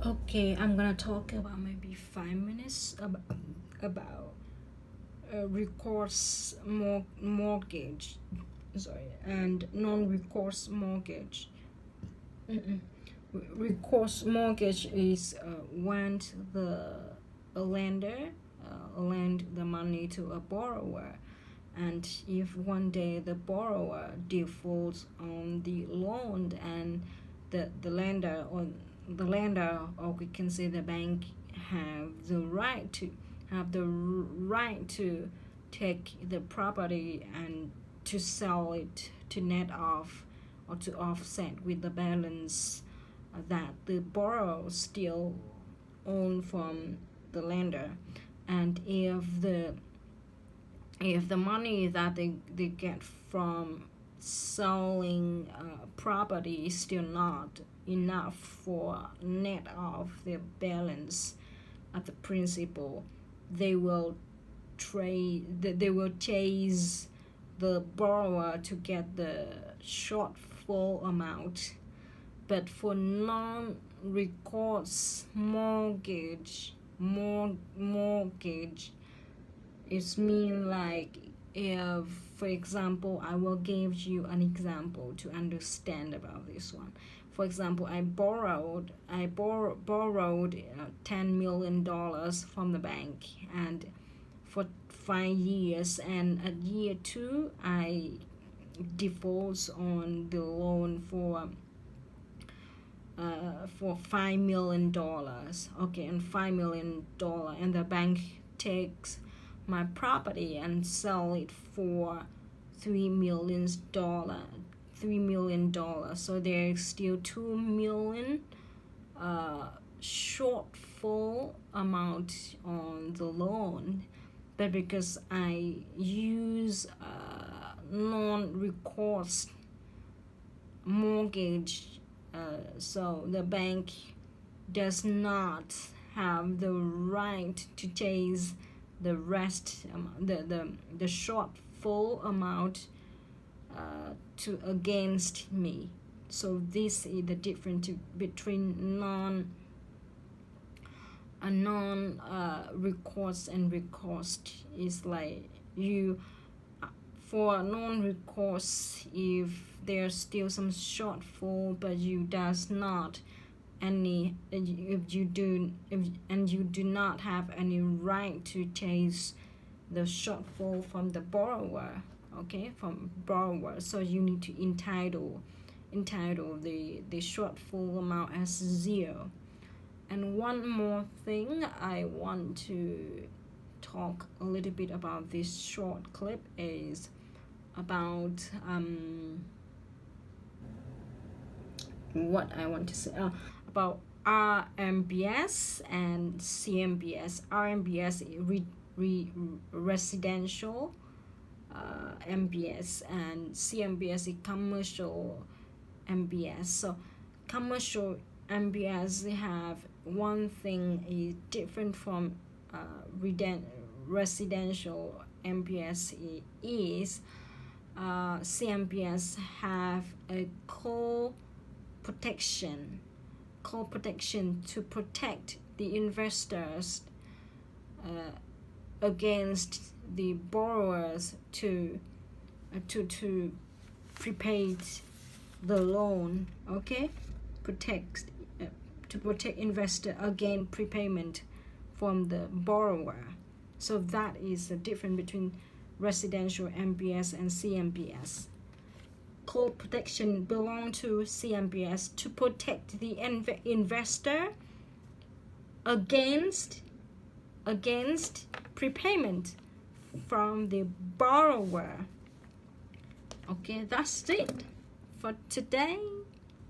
Okay, I'm gonna talk about maybe 5 minutes about recourse mortgage, sorry, and non-recourse mortgage. Mm-mm. Recourse mortgage is when a lender lend the money to a borrower, and if one day the borrower defaults on the loan, and the lender, or we can say the bank, have the right to take the property and to sell it to net off or to offset with the balance that the borrower still own from the lender. And if the money that they get from selling property is still not enough for net off their balance at the principal, they will they will chase the borrower to get the shortfall amount. But for non-recourse mortgage, it's mean like, if, for example, I will give you an example to understand about this one. For example, I borrowed $10 million from the bank, and for 5 years, and at year 2 I defaults on the loan for $5 million. Okay, and $5 million, and the bank takes my property and sell it for $3 million. So there's still $2 million shortfall amount on the loan. But because I use non-recourse mortgage, so the bank does not have the right to chase the rest, the shortfall amount to against me. So this is the difference between non-recourse and recourse. Is like, you, for non-recourse, if there's still some shortfall, but you does not any, if you do not have any right to chase the shortfall from the borrower, okay, from borrower, so you need to entitle the shortfall amount as 0. And one more thing I want to talk a little bit about this short clip is about what I want to say about RMBS and CMBS. RMBS residential MBS, and CMBS is commercial MBS. So commercial MBS have one thing is different from residential MBS is CMBS have a call protection to protect the investors against the borrowers to prepay the loan, okay, to protect investor against prepayment from the borrower. So that is the difference between residential MBS and CMBS. Call protection belong to CMBS to protect the investor against prepayment from the borrower. Okay, that's it for today.